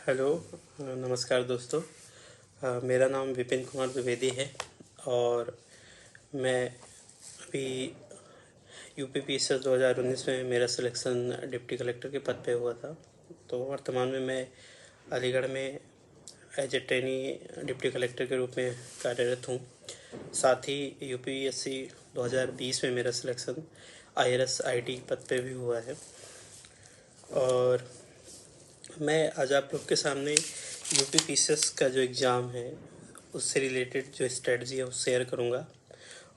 Hello. नमस्कार दोस्तों। मेरा नाम विपिन कुमार द्विवेदी है और मैं अभी यूपी पीसीएस 2019 में मेरा सिलेक्शन डिप्टी कलेक्टर के पद पे हुआ था। तो वर्तमान में मैं अलीगढ़ में as a trainee deputy collector के रूप में कार्यरत हूँ। साथ ही यूपीएससी 2020 में मेरा सिलेक्शन आईआरएस आईटी पद पे भी हुआ है। और मैं आज आप लोग के सामने यूपी पीसीएस का जो एग्ज़ाम है उससे रिलेटेड जो स्ट्रेटजी है वो शेयर करूँगा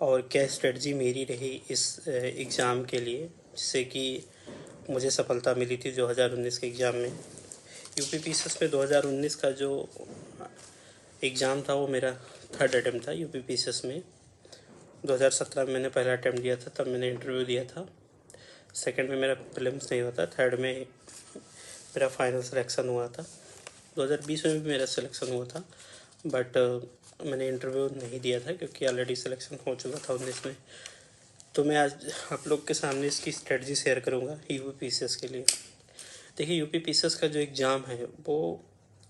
और क्या स्ट्रेटजी मेरी रही इस एग्ज़ाम के लिए, जिससे कि मुझे सफलता मिली थी 2019 के एग्ज़ाम में। यूपी पीसीएस में 2019 का जो एग्ज़ाम था वो मेरा थर्ड अटैम्प्ट था। यूपी पीसीएस में 2017 में मैंने पहला अटैम्प्ट दिया था, तब मैंने इंटरव्यू दिया था। सेकंड में मेरा प्रीलिम्स नहीं हुआ था, थर्ड में मेरा फाइनल सिलेक्शन हुआ था। 2020 में भी मेरा सिलेक्शन हुआ था, बट मैंने इंटरव्यू नहीं दिया था क्योंकि ऑलरेडी सिलेक्शन हो चुका था 19 में। तो मैं आज आप लोग के सामने इसकी स्ट्रेटजी शेयर करूंगा यूपी पीसीएस के लिए। देखिए, यूपी पीसीएस का जो एग्ज़ाम है वो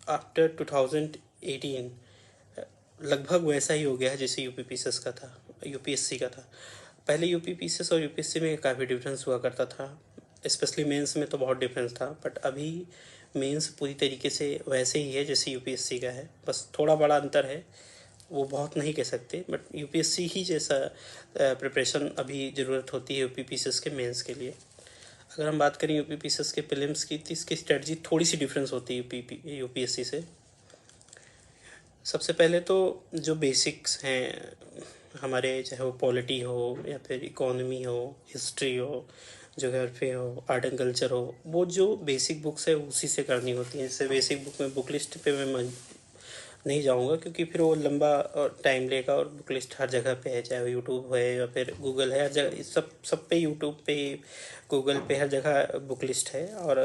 आफ्टर 2018 लगभग वैसा ही हो गया है जैसे यूपी पीसीएस का था, यूपीएससी का था। पहले यूपी पीसीएस और यूपीएससी में काफ़ी डिफरेंस हुआ करता था, स्पेशली मेंस में तो बहुत डिफरेंस था। बट अभी मेंस पूरी तरीके से वैसे ही है जैसे यूपीएससी का है, बस थोड़ा बड़ा अंतर है, वो बहुत नहीं कह सकते, बट यूपीएससी ही जैसा प्रिपरेशन अभी ज़रूरत होती है यूपी पीसीएस के मेंस के लिए। अगर हम बात करें यूपी पीसीएस के प्रीलिम्स की, तो इसकी स्ट्रेटजी थोड़ी सी डिफरेंस होती है यूपीएससी से। सबसे पहले तो जो बेसिक्स हैं हमारे, चाहे वो पॉलिटी हो या फिर इकोनॉमी हो, हिस्ट्री हो, जोग्राफी हो, आर्ट एंड कल्चर हो, वो जो बेसिक बुक्स है उसी से करनी होती है। जैसे बेसिक बुक में बुक लिस्ट पे मैं नहीं जाऊंगा क्योंकि फिर वो लंबा टाइम लेगा, और बुक लिस्ट हर जगह पे है, चाहे वो यूट्यूब है या फिर गूगल है, हर जगह सब पे, यूट्यूब पे, गूगल पे, हर जगह बुक लिस्ट है। और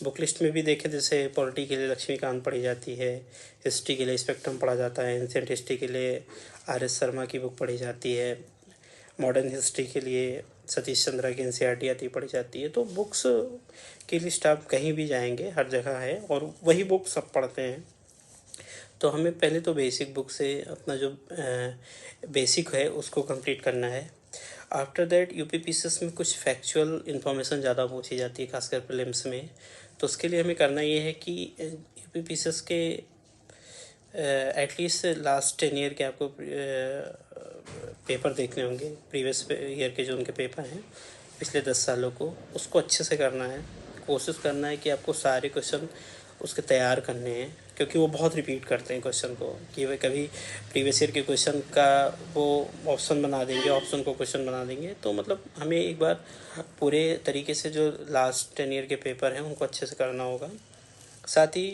बुक लिस्ट में भी देखें, जैसे पॉलिटी के लिए लक्ष्मीकांत पढ़ी जाती है, हिस्ट्री के लिए स्पेक्ट्रम पढ़ा जाता है, एंशिएंट हिस्ट्री के लिए आर.एस. शर्मा की बुक पढ़ी जाती है, मॉडर्न हिस्ट्री के लिए सतीश चंद्रा की एनसीईआरटी आती पढ़ी जाती है। तो बुक्स की लिस्ट आप कहीं भी जाएंगे हर जगह है, और वही बुक सब पढ़ते हैं। तो हमें पहले तो बेसिक बुक से अपना जो बेसिक है उसको कंप्लीट करना है। आफ्टर दैट यूपी पीसीएस में कुछ फैक्चुअल इन्फॉर्मेशन ज़्यादा पूछी जाती है, खासकर प्रीलिम्स में। तो उसके लिए हमें करना ये है कि यूपी पीसीएस के एटलीस्ट लास्ट 10 ईयर के आपको पेपर देखने होंगे, प्रीवियस ईयर के जो उनके पेपर हैं पिछले 10 सालों को, उसको अच्छे से करना है। कोशिश करना है कि आपको सारे क्वेश्चन उसके तैयार करने हैं, क्योंकि वो बहुत रिपीट करते हैं क्वेश्चन को, कि वे कभी प्रीवियस ईयर के क्वेश्चन का वो ऑप्शन बना देंगे, ऑप्शन को क्वेश्चन बना देंगे। तो मतलब हमें एक बार पूरे तरीके से जो लास्ट 10 ईयर के पेपर हैं उनको अच्छे से करना होगा। साथ ही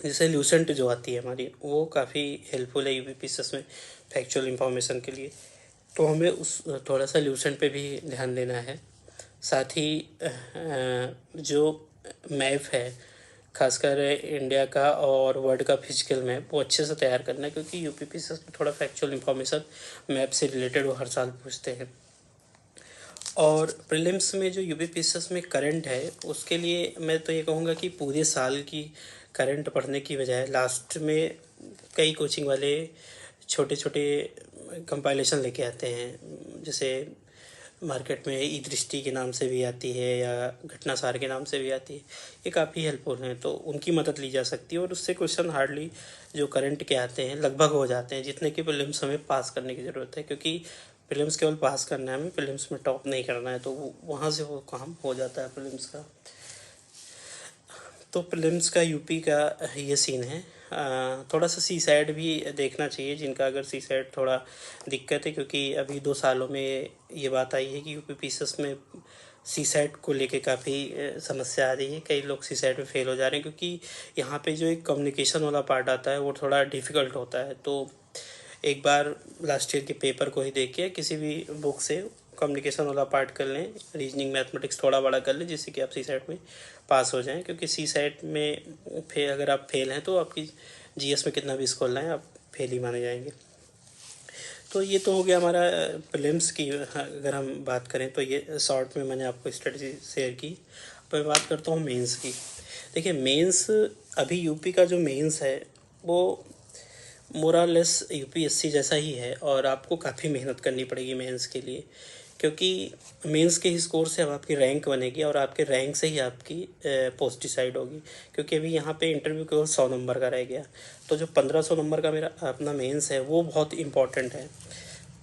जैसे ल्यूसेंट जो आती है हमारी, वो काफ़ी हेल्पफुल है यूपी पीसीएस में फैक्चुअल इंफॉर्मेशन के लिए। तो हमें उस थोड़ा सा ल्यूसेंट पे भी ध्यान देना है। साथ ही जो मैप है, खासकर इंडिया का और वर्ल्ड का फिजिकल मैप, वो अच्छे से तैयार करना है, क्योंकि यूपी पीसीएस में थोड़ा फैक्चुअल इंफॉर्मेशन मैप से रिलेटेड वो हर साल पूछते हैं। और प्रीलिम्स में जो यूपी पीसीएस में करंट है, उसके लिए मैं तो ये कहूँगा कि पूरे साल की करंट पढ़ने की बजाय लास्ट में कई कोचिंग वाले छोटे छोटे कंपाइलेशन लेके आते हैं। जैसे मार्केट में ई दृष्टि के नाम से भी आती है या घटनासार के नाम से भी आती है, ये काफ़ी हेल्पफुल हैं, तो उनकी मदद ली जा सकती है। और उससे क्वेश्चन हार्डली जो करंट के आते हैं लगभग हो जाते हैं, जितने कि प्रीलिम्स हमें पास करने की ज़रूरत है, क्योंकि प्रीलिम्स केवल पास करना है, हमें प्रीलिम्स में टॉप नहीं करना है। तो वहाँ से वो काम हो जाता है प्रीलिम्स का। तो प्रीलिम्स का यूपी का ये सीन है। थोड़ा सा सी साइड भी देखना चाहिए, जिनका अगर सी साइड थोड़ा दिक्कत है, क्योंकि अभी 2 सालों में ये बात आई है कि यूपी पीसीएस में सी साइड को लेके काफ़ी समस्या आ रही है। कई लोग सी साइड में फेल हो जा रहे हैं, क्योंकि यहाँ पे जो एक कम्युनिकेशन वाला पार्ट आता है वो थोड़ा डिफ़िकल्ट होता है। तो एक बार लास्ट ईयर के पेपर को ही देख के किसी भी बुक से कम्युनिकेशन वाला पार्ट कर लें, रीजनिंग मैथमेटिक्स थोड़ा बड़ा कर लें, जिससे कि आप सी साइड में पास हो जाएं। क्योंकि सी साइड में अगर आप फेल हैं तो आपकी जीएस में कितना भी स्कोर लाएं, आप फेल ही माने जाएंगे। तो ये तो हो गया हमारा प्रीलिम्स की। अगर हम बात करें तो ये शॉर्ट में मैंने आपको स्ट्रेटजी शेयर की। अब मैं बात करता हूँ मेंस की। देखिए मेंस, अभी यूपी का जो मेंस है वो मोरालेस यूपीएससी जैसा ही है, और आपको काफ़ी मेहनत करनी पड़ेगी मेंस के लिए, क्योंकि मेंस के ही स्कोर से अब आपकी रैंक बनेगी और आपके रैंक से ही आपकी पोस्ट डिसाइड होगी। क्योंकि अभी यहाँ पे इंटरव्यू केवल 100 नंबर का रह गया, तो जो 1500 नंबर का मेरा अपना मेंस है वो बहुत इम्पॉर्टेंट है।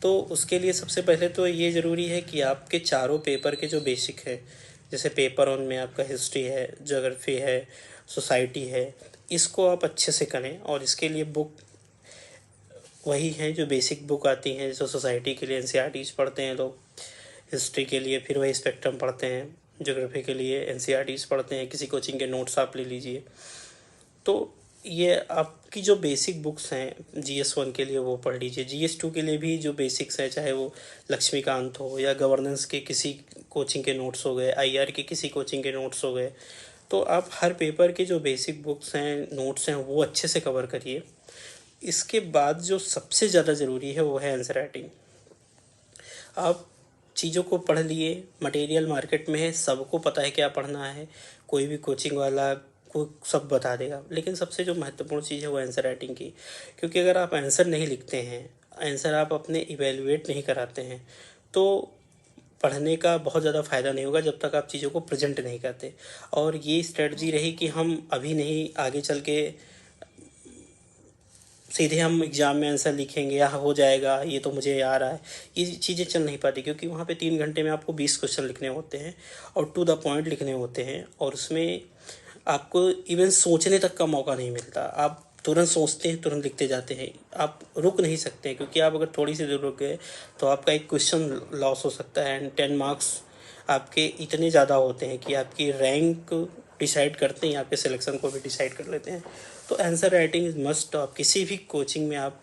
तो उसके लिए सबसे पहले तो ये ज़रूरी है कि आपके चारों पेपर के जो बेसिक है, जैसे पेपर वन में आपका हिस्ट्री है, ज्योग्राफी है, सोसाइटी है, इसको आप अच्छे से करें। और इसके लिए बुक वही हैं जो बेसिक बुक आती हैं, जो सोसाइटी के लिए एनसीईआरटीज़ पढ़ते हैं लोग, हिस्ट्री के लिए फिर वही स्पेक्ट्रम पढ़ते हैं, ज्योग्राफी के लिए एनसीईआरटीज़ पढ़ते हैं, किसी कोचिंग के नोट्स आप ले लीजिए। तो ये आपकी जो बेसिक बुक्स हैं जीएस 1 के लिए वो पढ़ लीजिए। जीएस 2 के लिए भी जो बेसिक्स है, चाहे वो लक्ष्मीकांत हो या गवर्नेंस के किसी कोचिंग के नोट्स हो गए, आईआर के किसी कोचिंग के नोट्स हो गए, तो आप हर पेपर के जो बेसिक बुक्स हैं, नोट्स हैं, वो अच्छे से कवर करिए। इसके बाद जो सबसे ज़्यादा ज़रूरी है वो है आंसर राइटिंग। आप चीज़ों को पढ़ लिए, मटेरियल मार्केट में है, सबको पता है क्या पढ़ना है, कोई भी कोचिंग वाला को सब बता देगा, लेकिन सबसे जो महत्वपूर्ण चीज़ है वो आंसर राइटिंग की। क्योंकि अगर आप आंसर नहीं लिखते हैं, आंसर आप अपने इवेलुएट नहीं कराते हैं, तो पढ़ने का बहुत ज़्यादा फ़ायदा नहीं होगा जब तक आप चीज़ों को प्रेजेंट नहीं करते। और ये स्ट्रेटजी रही कि हम अभी नहीं, आगे चल के सीधे हम एग्ज़ाम में आंसर लिखेंगे या हो जाएगा, ये तो मुझे आ रहा है, ये चीज़ें चल नहीं पाती। क्योंकि वहाँ पे 3 घंटे में आपको 20 क्वेश्चन लिखने होते हैं और टू द पॉइंट लिखने होते हैं, और उसमें आपको इवन सोचने तक का मौका नहीं मिलता। आप तुरंत सोचते हैं, तुरंत लिखते जाते हैं, आप रुक नहीं सकते। क्योंकि आप अगर थोड़ी सी देर रुक गए तो आपका एक क्वेश्चन लॉस हो सकता है, एंड 10 मार्क्स आपके इतने ज़्यादा होते हैं कि आपकी रैंक डिसाइड करते हैं, आपके सिलेक्शन को भी डिसाइड कर लेते हैं। तो आंसर राइटिंग इज़ मस्ट। आप किसी भी कोचिंग में आप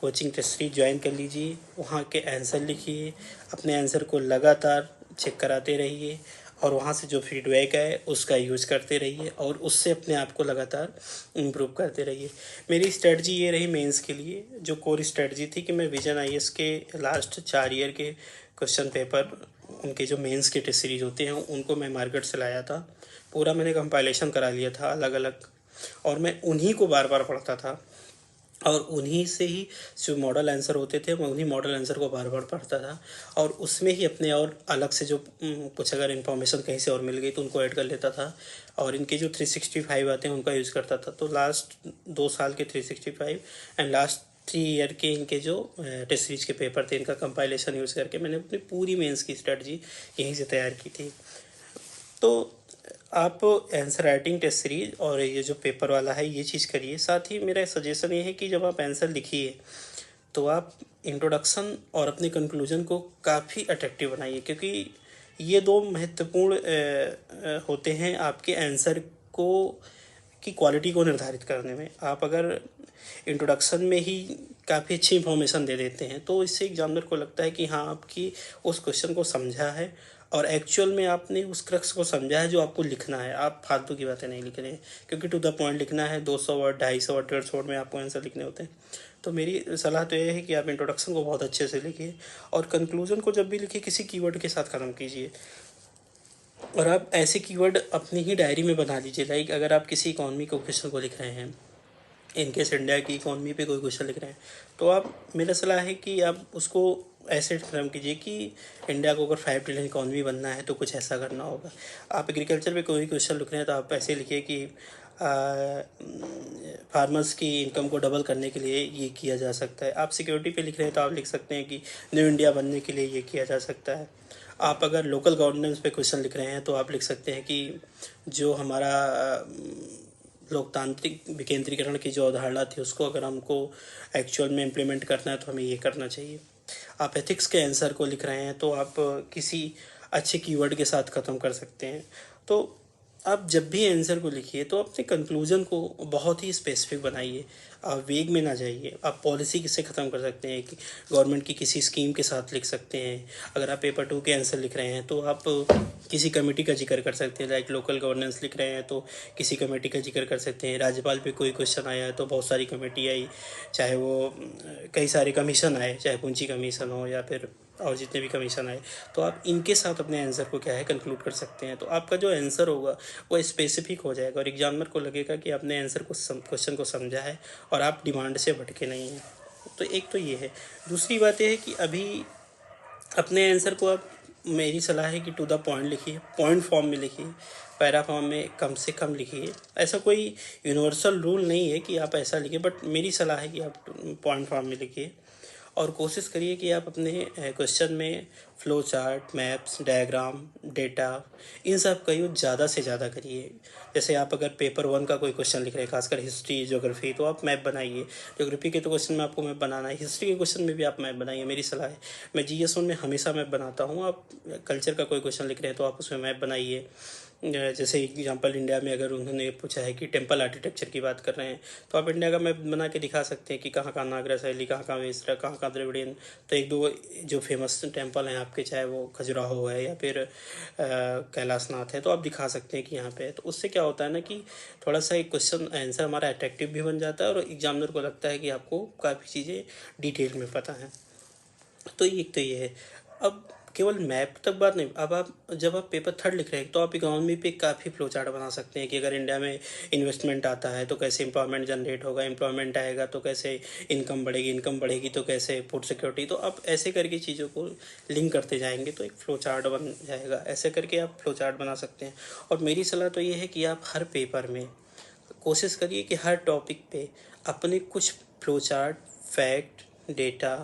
कोचिंग टेस्ट सीरीज ज्वाइन कर लीजिए, वहाँ के आंसर लिखिए, अपने आंसर को लगातार चेक कराते रहिए, और वहाँ से जो फीडबैक है उसका यूज़ करते रहिए, और उससे अपने आप को लगातार इम्प्रूव करते रहिए। मेरी स्ट्रेटजी ये रही मेंस के लिए, जो कोर स्ट्रेटजी थी कि मैं विजन आईएएस के लास्ट 4 ईयर के क्वेश्चन पेपर, उनके जो मेंस के टेस्ट सीरीज होते हैं उनको मैं मार्केट से लाया था। पूरा मैंने कंपाइलेशन करा लिया था अलग अलग, और मैं उन्हीं को बार बार पढ़ता था, और उन्हीं से ही जो मॉडल आंसर होते थे मैं उन्हीं मॉडल आंसर को बार बार पढ़ता था, और उसमें ही अपने और अलग से जो कुछ अगर इन्फॉर्मेशन कहीं से और मिल गई तो उनको ऐड कर लेता था, और इनके जो 365 आते हैं उनका यूज़ करता था। तो लास्ट 2 साल के 365 एंड लास्ट 3 ईयर के इनके जो टेस्ट सीरीज के पेपर थे, इनका कंपाइलेशन यूज़ करके मैंने अपनी पूरी मेंस की स्ट्रेटजी यहीं से तैयार की थी। तो आप आंसर राइटिंग टेस्ट सीरीज और ये जो पेपर वाला है ये चीज़ करिए। साथ ही मेरा सजेशन ये है कि जब आप आंसर लिखिए तो आप इंट्रोडक्शन और अपने कंक्लूजन को काफ़ी अट्रैक्टिव बनाइए, क्योंकि ये 2 महत्वपूर्ण होते हैं आपके आंसर को की क्वालिटी को निर्धारित करने में। आप अगर इंट्रोडक्शन में ही काफ़ी अच्छी इन्फॉर्मेशन दे देते हैं तो इससे एग्जामिनर को लगता है कि हाँ, आपकी उस क्वेश्चन को समझा है, और एक्चुअल में आपने उस क्रक्स को समझा है जो आपको लिखना है। आप फालतू की बातें नहीं लिख रहे हैं, क्योंकि टू द पॉइंट लिखना है। 200 वर्ड, 250 वर्ड, 150 वर्ड में आपको आंसर लिखने होते हैं। तो मेरी सलाह तो यह है कि आप इंट्रोडक्शन को बहुत अच्छे से लिखिए, और कंक्लूजन को जब भी लिखिए किसी कीवर्ड के साथ ख़त्म कीजिए, और आप ऐसे कीवर्ड अपनी ही डायरी में बना लीजिए। लाइक अगर आप किसी इकॉनमी को क्वेश्चन को लिख रहे हैं, इनकेस इंडिया की इकॉनमी पे कोई क्वेश्चन लिख रहे हैं, तो आप, मेरा सलाह है कि आप उसको ऐसे फ्रेम कीजिए कि इंडिया को अगर 5 ट्रिलियन इकॉनमी बनना है तो कुछ ऐसा करना होगा। आप एग्रीकल्चर पे कोई क्वेश्चन लिख रहे हैं तो आप ऐसे लिखिए कि फार्मर्स की इनकम को डबल करने के लिए ये किया जा सकता है। आप सिक्योरिटी पे लिख रहे हैं तो आप लिख सकते हैं कि न्यू इंडिया बनने के लिए ये किया जा सकता है। आप अगर लोकल गवर्नेंस पे क्वेश्चन लिख रहे हैं तो आप लिख सकते हैं कि जो हमारा लोकतांत्रिक विकेंद्रीकरण की जो अवधारणा थी उसको अगर हमको एक्चुअल में इम्प्लीमेंट करना है तो हमें ये करना चाहिए। आप एथिक्स के आंसर को लिख रहे हैं तो आप किसी अच्छे कीवर्ड के साथ ख़त्म कर सकते हैं। तो आप जब भी आंसर को लिखिए तो अपने कंक्लूजन को बहुत ही स्पेसिफिक बनाइए, आप वेग में ना जाइए। आप पॉलिसी किससे ख़त्म कर सकते हैं कि गवर्नमेंट की किसी स्कीम के साथ लिख सकते हैं। अगर आप पेपर 2 के आंसर लिख रहे हैं तो आप किसी कमेटी का जिक्र कर सकते हैं। लाइक लोकल गवर्नेंस लिख रहे हैं तो किसी कमेटी का जिक्र कर सकते हैं। राज्यपाल पे कोई क्वेश्चन आया है तो बहुत सारी कमेटी आई, चाहे वो कई सारे कमीशन आए, चाहे पूंजी कमीशन हो या फिर और जितने भी कमीशन आए, तो आप इनके साथ अपने आंसर को क्या है कंक्लूड कर सकते हैं। तो आपका जो आंसर होगा वो स्पेसिफिक हो जाएगा और एग्जामिनर को लगेगा कि आपने आंसर को क्वेश्चन को समझा है और आप डिमांड से भटके नहीं हैं। तो एक तो ये है। दूसरी बात ये है कि अभी अपने आंसर को आप, मेरी सलाह है कि टू द पॉइंट लिखिए, पॉइंट फॉर्म में लिखिए, पैरा फॉर्म में कम से कम लिखिए। ऐसा कोई यूनिवर्सल रूल नहीं है कि आप ऐसा लिखिए, बट मेरी सलाह है कि आप पॉइंट फॉर्म में लिखिए और कोशिश करिए कि आप अपने क्वेश्चन में flow chart, maps, diagram, data, इन सब का यूज ज़्यादा से ज़्यादा करिए। जैसे आप अगर पेपर 1 का कोई क्वेश्चन लिख रहे हैं, खासकर हिस्ट्री, ज्योग्राफी, तो आप मैप बनाइए। ज्योग्राफी के तो क्वेश्चन में आपको मैप बनाना है, हिस्ट्री के क्वेश्चन में भी आप मैप बनाइए, मेरी सलाह है। मैं GS1 में हमेशा मैप बनाता हूँ। आप कल्चर का कोई क्वेश्चन लिख रहे हैं तो आप उसमें मैप बनाइए। जैसे एग्जांपल इंडिया में अगर उन्होंने पूछा है कि टेम्पल आर्किटेक्चर की बात कर रहे हैं, तो आप इंडिया का मैप बना के दिखा सकते हैं कि कहाँ कहाँ नागरा शैली, कहाँ कहाँ मिश्रा, कहाँ कहाँ द्रविड़ियन। तो एक दो जो फेमस टेम्पल हैं आपके, चाहे वो खजुराहो है या फिर कैलाशनाथ है, तो आप दिखा सकते हैं कि यहाँ पे है। तो उससे क्या होता है ना कि थोड़ा सा एक क्वेश्चन आंसर हमारा अट्रैक्टिव भी बन जाता है और एग्जामिनर को लगता है कि आपको काफ़ी चीज़ें डिटेल में पता है। तो एक तो ये है। अब केवल मैप तक बात नहीं, अब आप जब आप पेपर 3 लिख रहे हैं तो आप इकोनॉमी पे काफ़ी फ्लो चार्ट बना सकते हैं कि अगर इंडिया में इन्वेस्टमेंट आता है तो कैसे एम्प्लॉयमेंट जनरेट होगा, एम्प्लॉयमेंट आएगा तो कैसे इनकम बढ़ेगी, इनकम बढ़ेगी तो कैसे फूड सिक्योरिटी। तो आप ऐसे करके चीज़ों को लिंक करते जाएंगे तो एक फ्लो चार्ट बन जाएगा। ऐसे करके आप फ्लो चार्ट बना सकते हैं। और मेरी सलाह तो ये है कि आप हर पेपर में कोशिश करिए कि हर टॉपिक पे अपने कुछ flow chart, fact, data,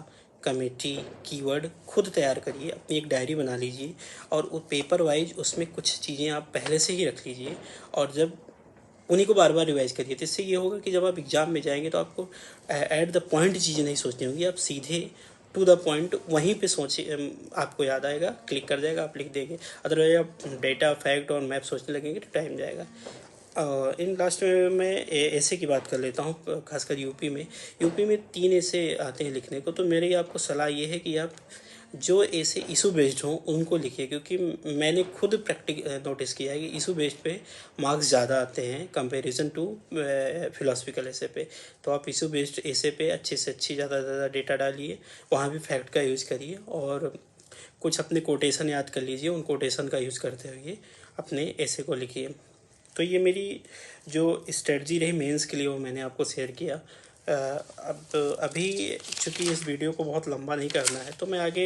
committee, keyword खुद तैयार करिए। अपनी एक डायरी बना लीजिए और वो पेपर वाइज उसमें कुछ चीज़ें आप पहले से ही रख लीजिए और जब उन्हीं को बार बार रिवाइज करिए। तो इससे ये होगा कि जब आप एग्ज़ाम में जाएंगे तो आपको एट द पॉइंट चीज़ें नहीं सोचनी होंगी, आप सीधे टू द पॉइंट वहीं पे सोचिए, आपको याद आएगा, क्लिक कर जाएगा, आप लिख देंगे। अदरवाइज आप डेटा, फैक्ट और मैप सोचने लगेंगे तो टाइम जाएगा। इन लास्ट में मैं ऐसे की बात कर लेता हूँ, खासकर यूपी में 3 ऐसे आते हैं लिखने को। तो मेरी आपको सलाह ये है कि आप जो ऐसे इशू बेस्ड हों उनको लिखिए, क्योंकि मैंने खुद नोटिस किया है कि इशू बेस्ड पे मार्क्स ज़्यादा आते हैं कंपैरिजन टू फिलोसफिकल ऐसे पे। तो आप इशू बेस्ड ऐसे पे अच्छे से अच्छी ज़्यादा से ज़्यादा डेटा डालिए, वहाँ भी फैक्ट का यूज़ करिए और कुछ अपने कोटेशन याद कर लीजिए, उन कोटेशन का यूज़ करते हुए अपने ऐसे को लिखिए। तो ये मेरी जो स्ट्रेटजी रही मेंस के लिए वो मैंने आपको शेयर किया। अब अभी चूँकि इस वीडियो को बहुत लंबा नहीं करना है तो मैं आगे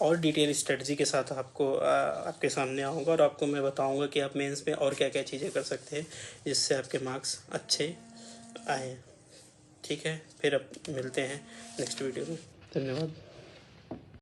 और डिटेल स्ट्रेटजी के साथ आपके सामने आऊँगा और आपको मैं बताऊँगा कि आप मेंस में और क्या क्या चीज़ें कर सकते हैं जिससे आपके मार्क्स अच्छे आएँ। ठीक है, फिर अब मिलते हैं नेक्स्ट वीडियो में। धन्यवाद।